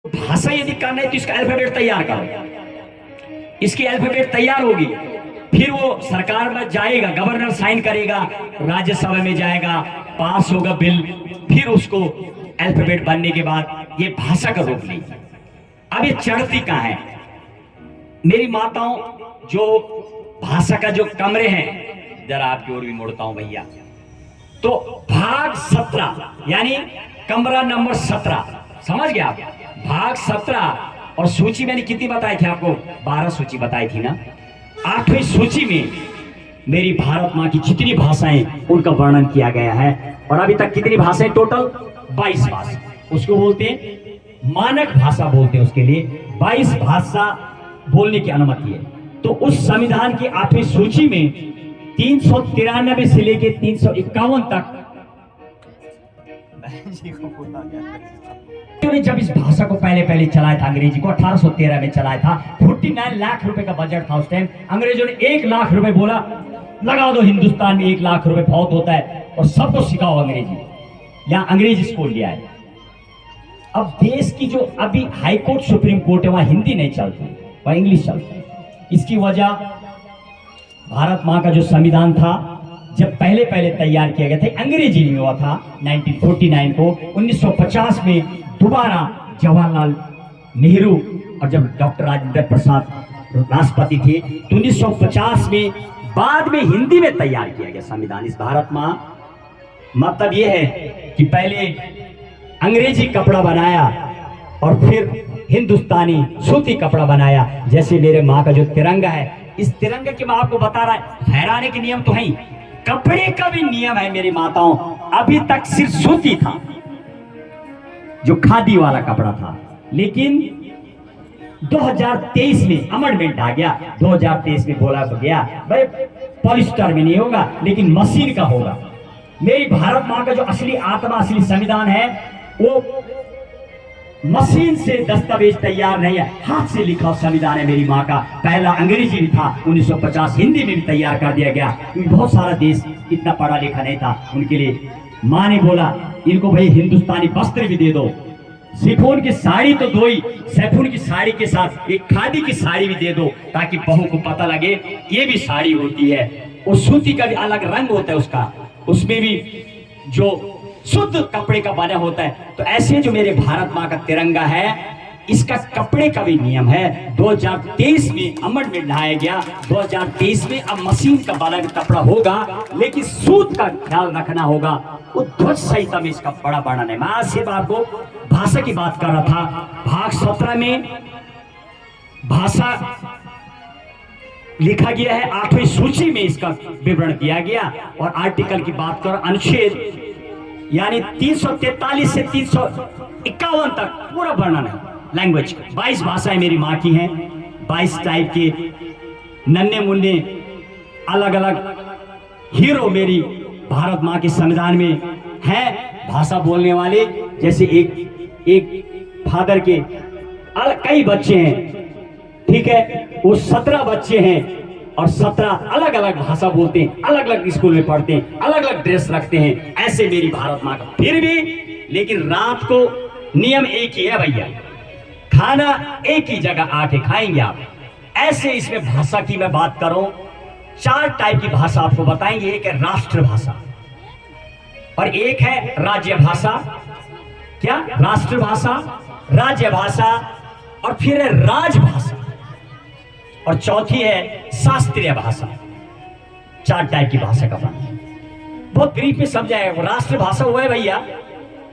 भाषा यदि करना है तो इसका अल्फाबेट तैयार करो, इसकी अल्फाबेट तैयार होगी, फिर वो सरकार में जाएगा, गवर्नर साइन करेगा, राज्यसभा में जाएगा, पास होगा बिल, फिर उसको अल्फाबेट बनने के बाद ये भाषा का रूप लेगी। अब ये चढ़ती कहां है मेरी माताओं, जो भाषा का जो कमरे हैं, जरा आपकी ओर भी मुड़ता हूं भैया, तो भाग 17 यानी कमरा नंबर 17, समझ गया आप? भाग 17 और सूची मैंने कितनी बताई थी आपको? 12 सूची बताई थी ना। 8वीं सूची में मेरी भारत माँ की जितनी भाषाएं उनका वर्णन किया गया है। और अभी तक कितनी भाषाएं? टोटल 22 भाषा, उसको बोलते हैं मानक भाषा, बोलते हैं उसके लिए 22 भाषा बोलने की अनुमति है। तो उस संविधान की 8वीं सूची में 393 से लेके 351 तक जब इस भाषा को पहले चलाया था, अंग्रेजी को 1813 में चलाया था, 49 लाख रुपए का बजट था उस टाइम। अंग्रेजों ने 1 लाख रुपए बोला, लगा दो, हिंदुस्तान में 1 लाख रुपए बहुत होता है और सबको सिखाओ अंग्रेजी। यहाँ अंग्रेजी स्कूल लिया है। अब देश की जो अभी हाई कोर्ट, सुप्रीम कोर्ट है, वहां हिंदी नहीं चलती, वहां इंग्लिश चलती है। इसकी वजह भारत माँ का जो संविधान था, जब पहले तैयार किया गया था, अंग्रेजी में हुआ था 1949 को। 1950 में दोबारा जवाहरलाल नेहरू और जब डॉक्टर राजेंद्र प्रसाद राष्ट्रपति थे, तो 1950 में बाद में हिंदी में तैयार किया गया संविधान। इस भारत माँ मतलब यह है कि पहले अंग्रेजी कपड़ा बनाया और फिर हिंदुस्तानी सूती कपड़ा बनाया। जैसे मेरे माँ का जो तिरंगा है, इस तिरंगे के मैं आपको बता रहा है, फहराने के नियम तो है, कपड़े का भी नियम है मेरी माताओं। अभी तक सिर्फ सूती था, जो खादी वाला कपड़ा था, लेकिन 2023 में अमेंडमेंट आ गया। 2023 में बोला गया भाई पॉलिस्टर में नहीं होगा, लेकिन मशीन का होगा। मेरी भारत माँ का जो असली आत्मा, असली संविधान है, वो मशीन से दस्तावेज तैयार नहीं है, हाथ से लिखा संविधान है मेरी माँ का। पहला अंग्रेजी में था, 1950 हिंदी में भी तैयार कर दिया गया, क्योंकि बहुत सारा देश इतना पढ़ा लिखा नहीं था। उनके लिए माँ ने बोला, इनको भाई हिंदुस्तानी वस्त्र भी दे दो, शिफॉन की साड़ी तो दो ही, शिफॉन की साड़ी के साथ एक खादी की साड़ी भी दे दो, ताकि बहू को पता लगे ये भी साड़ी होती है। और सूती का भी अलग रंग होता है उसका, उसमें भी जो शुद्ध कपड़े का बना होता है। तो ऐसे जो मेरे भारत माँ का तिरंगा है, इसका कपड़े का भी नियम है। 2023 में अमेंडमेंट लाया गया। 2023 में अब मशीन का बना कपड़ा होगा, लेकिन सूत का ख्याल रखना होगा। वो ध्वज संहिता में इसका बड़ा वर्णन है। मैं आज सिर्फ आपको भाषा की बात कर रहा था। भाग 17 में भाषा लिखा गया है, 8वीं सूची में इसका विवरण दिया गया। और आर्टिकल की बात कर, अनुच्छेद यानी 343 से 351 तक पूरा वर्णन है लैंग्वेज का। 22 भाषाएं मेरी माँ की हैं, 22 टाइप के नन्हे मुन्ने अलग अलग हीरो मेरी भारत माँ के संविधान में हैं भाषा बोलने वाले। जैसे एक फादर के कई बच्चे हैं, ठीक है, वो 17 बच्चे हैं और 17 अलग अलग भाषा बोलते हैं, अलग अलग स्कूल में पढ़ते हैं, अलग अलग ड्रेस रखते हैं। ऐसे मेरी भारत माँ का। फिर भी लेकिन रात को नियम एक ही है भैया, खाना एक ही जगह आके खाएंगे आप। ऐसे इसमें भाषा की मैं बात करूं, 4 टाइप की भाषा आपको बताएंगे। एक है राष्ट्रभाषा और एक है राज्य भाषा। क्या? राष्ट्रभाषा, राज्य भाषा और फिर है राजभाषा और चौथी है शास्त्रीय भाषा। 4 टाइप की भाषा का वर्णन बहुत ब्रीफ में समझाएगा। राष्ट्रभाषा हुआ है भैया,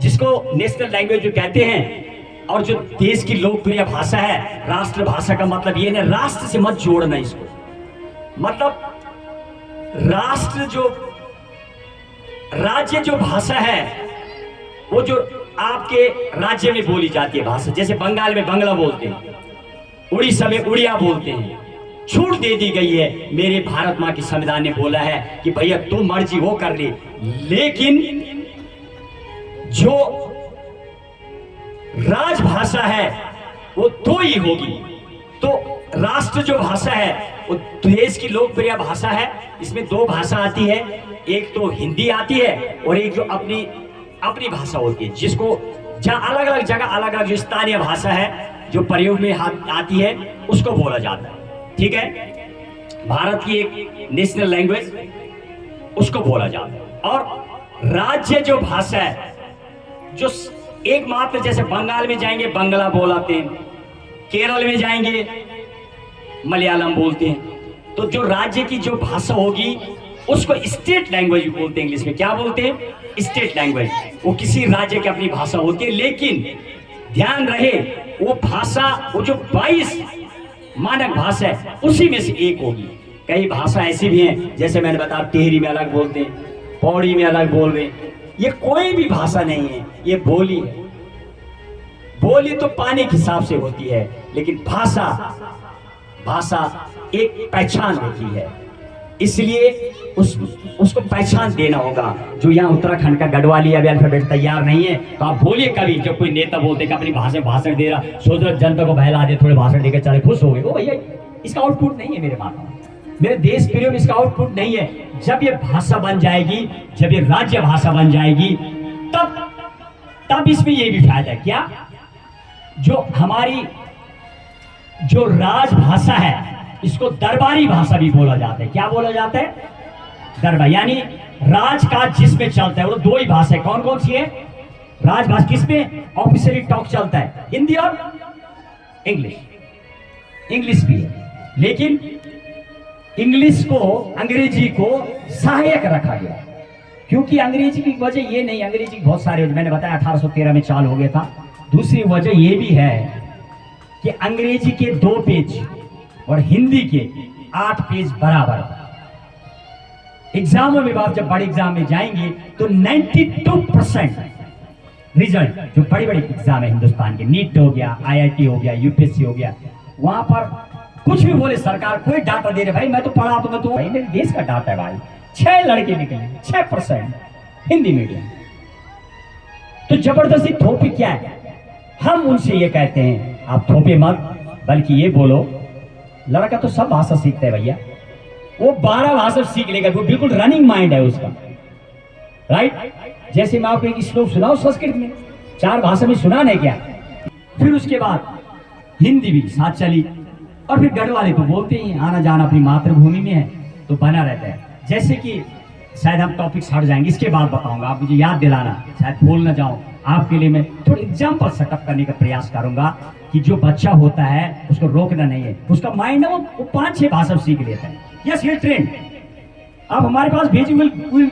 जिसको नेशनल लैंग्वेज जो कहते हैं, और जो देश की लोकप्रिय भाषा है। राष्ट्रभाषा का मतलब ये ना, राष्ट्र से मत जोड़ना इसको, मतलब राष्ट्र जो राज्य जो भाषा है, वो जो आपके राज्य में बोली जाती है भाषा। जैसे बंगाल में बंगला बोलते हैं, उड़ीसा में उड़िया बोलते हैं। छूट दे दी गई है। मेरे भारत माँ के संविधान ने बोला है कि भैया तू मर्जी वो कर ले, लेकिन जो राजभाषा है वो 2 ही होगी। तो राष्ट्र जो भाषा है वो देश की लोकप्रिय भाषा है। इसमें 2 भाषा आती है, एक तो हिंदी आती है और एक जो अपनी भाषा होती है, जिसको जहाँ अलग अलग जगह अलग अलग जो स्थानीय भाषा है जो प्रयोग में आती है उसको बोला जाता है। ठीक है, भारत की एक नेशनल लैंग्वेज उसको बोला जाता है। और राज्य जो भाषा है जो एकमात्र, जैसे बंगाल में जाएंगे बंगला बोलाते हैं, केरल में जाएंगे मलयालम बोलते हैं। तो जो राज्य की जो भाषा होगी उसको स्टेट लैंग्वेज बोलते हैं। इंग्लिश में क्या बोलते हैं? State language. वो किसी राज्य की अपनी भाषा होती है, लेकिन ध्यान रहे वो भाषा, वो जो 22 मानक भाषा है उसी में से एक होगी। कई भाषा ऐसी भी हैं, जैसे मैंने बताया टिहरी में अलग बोलते हैं, पौड़ी में अलग बोल रहे हैं। ये कोई भी भाषा नहीं है, ये बोली है। बोली तो पानी के हिसाब से होती है, लेकिन भाषा एक पहचान होती है। इसलिए उसको पहचान देना होगा। जो यहाँ उत्तराखंड का गढ़वाली अभी अल्फाबेट तैयार नहीं है, तो आप बोलिए कभी जब कोई नेता बोलते कि अपनी भाषा भाषण दे रहा, सोच रहे जनता को बहला दे, थोड़े भाषण देकर चले, खुश हो गए। वो भैया इसका आउटपुट नहीं है मेरे माता, मेरे देश प्रियो में इसका आउटपुट नहीं है। जब ये भाषा बन जाएगी, जब ये राज्य भाषा बन जाएगी, तब इसमें ये भी फायदा है क्या, जो हमारी जो राजभाषा है इसको दरबारी भाषा भी बोला जाता है। क्या बोला जाता है? दरबार, यानी राजकाज जिसमें चलता है वो दो ही भाषा है। कौन कौन सी है? राजभाषा किसमें ऑफिशियली टॉक चलता है? हिंदी और इंग्लिश भी है, लेकिन इंग्लिश को, अंग्रेजी को सहायक रखा गया। क्योंकि अंग्रेजी की वजह ये नहीं, अंग्रेजी बहुत सारे, मैंने बताया 1813 में चालू हो गया था। दूसरी वजह ये भी है कि अंग्रेजी के 2 पेज और हिंदी के 8 पेज बराबर। एग्जामों में आप जब बड़े एग्जाम में जाएंगे तो 92% रिजल्ट, जो बड़ी बड़ी एग्जाम है हिंदुस्तान के, नीट हो गया, IIT हो गया, UPSC हो गया, वहां पर कुछ भी बोले सरकार, कोई डाटा दे रहे भाई मैं तो पढ़ा, तो मैं तो भाई मेरे देश का डाटा है भाई, 6 लड़के निकले, 6% हिंदी मीडियम। तो जबरदस्ती थोपी क्या है? हम उनसे ये कहते हैं आप थोपे मत, बल्कि ये बोलो। लड़का तो सब भाषा सीखता है भैया, वो 12 भाषा सीख लेगा, वो बिल्कुल रनिंग माइंड है उसका, राइट। जैसे मैं आपको एक श्लोक सुनाऊं संस्कृत में, 4 भाषा में सुना नहीं क्या? फिर उसके बाद हिंदी भी साथ चली, और फिर गढ़वाले तो बोलते ही, आना जाना अपनी मातृभूमि में है तो बना रहता है। जैसे कि शायद हम टॉपिक्स हट जाएंगे, इसके बाद बताऊंगा, आप मुझे याद दिलाना, शायद भूल ना जाऊं। आपके लिए मैं थोड़ा एग्जाम्पल सेटअप करने का प्रयास करूंगा कि जो बच्चा होता है उसको रोकना नहीं है, उसका माइंड है वो 5-6 भाषा सीख लेता है। यस, ये ट्रेंड अब हमारे पास भेजी, will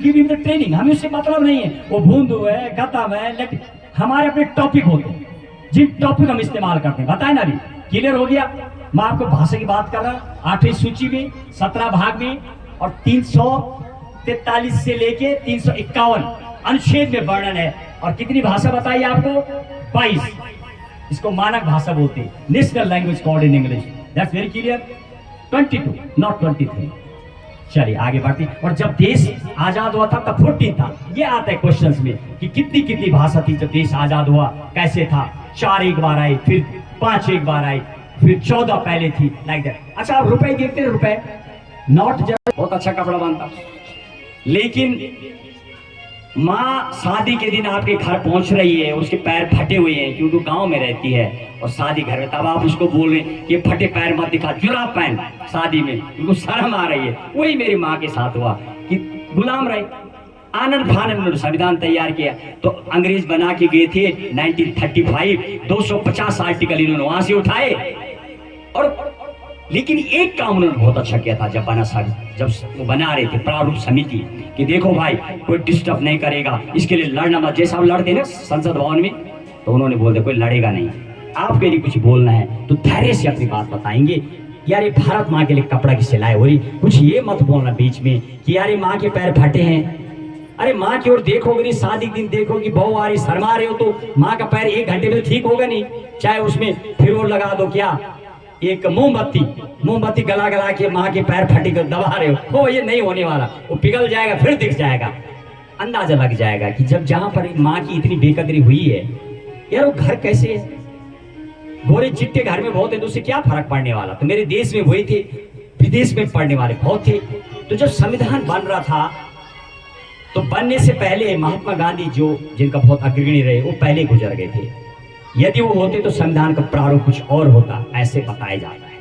give him the training, हमें उससे मतलब नहीं है वो बूंदू है, गतम है, लेकिन हमारे अपने टॉपिक होते हैं, जिन टॉपिक हम इस्तेमाल करते हैं। बताए ना, अभी क्लियर हो गया। मैं आपको भाषा की बात कर रहा हूँ, 8वीं सूची में 17 भाग में, और 343 से लेके 351 अनुच्छेद में वर्णन है। और कितनी भाषा बताइए आपको? 22। इसको मानक भाषा बोलते हैं, national language code in English. That's very clear. 22 not 23। चलिए आगे बढ़ते। और जब देश आजाद हुआ था तब 14 था। ये आता है क्वेश्चंस में कि कितनी भाषा थी जब देश आजाद हुआ, कैसे था? 4 एक बार आई, फिर 5 एक बार आई, फिर 14 पहले थी, लाइक दैट। अच्छा, आप रुपए देखते हैं, रुपए नोट जब बहुत अच्छा कपड़ा बनता, लेकिन माँ शादी के दिन आपके घर पहुंच रही है, उसके पैर फटे हुए हैं क्योंकि गांव में रहती है और शादी घर में, तब आप उसको बोल रहे हैं कि फटे पैर मत दिखा, जुराब पहन शादी में, उनको शर्म आ रही है। वही मेरी माँ के साथ हुआ कि गुलाम रहे, आनंद फानंद ने संविधान तैयार किया, तो अंग्रेज बना के गए थे 1935, 250 आर्टिकल इन्होंने वहां से उठाए। और लेकिन एक काम उन्होंने बहुत अच्छा किया था, जब वो बना रहे थे प्रारूप समिति, कि देखो भाई कोई डिस्टर्ब नहीं करेगा, इसके लिए लड़ना मत। जैसा आप लड़ते ना संसद भवन में, तो उन्होंने बोल दिया कोई लड़ेगा नहीं, आपके लिए कुछ बोलना है तो धैर्य से अपनी बात बताएंगे। यार ये भारत माँ के लिए कपड़ा की सिलाई हो रही, कुछ ये मत बोलना बीच में कि यार माँ के पैर फटे हैं। अरे माँ की ओर देखोगे, शादी दिन देखोगी, बहू आ रही, शर्मा रहे हो, तो माँ का पैर 1 घंटे में ठीक होगा नहीं। चाहे उसमें फिर और लगा दो, क्या एक मोमबत्ती गला के माँ के पैर फटे कर दबा रहे हो, वो ये नहीं होने वाला, वो पिघल जाएगा, फिर दिख जाएगा, अंदाजा लग जाएगा कि जब जहां पर माँ की इतनी बेकदरी हुई है, यार वो घर कैसे है? गोरे चिट्टे घर में बहुत है, तो उससे क्या फर्क पड़ने वाला? तो मेरे देश में वही थे, विदेश में पढ़ने वाले बहुत थे। तो जब संविधान बन रहा था तो बनने से पहले महात्मा गांधी जो जिनका बहुत अग्रणी रहे वो पहले गुजर गए थे। यदि वो होते तो संविधान का प्रारूप कुछ और होता, ऐसे बताया जाता है।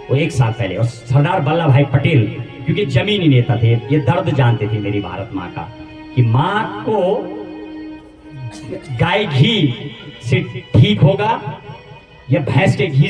वो 1 साल पहले। और सरदार वल्लभ भाई पटेल क्योंकि जमीनी नेता थे, ये दर्द जानते थे मेरी भारत माँ का कि माँ को गाय घी से ठीक होगा या भैंस के घी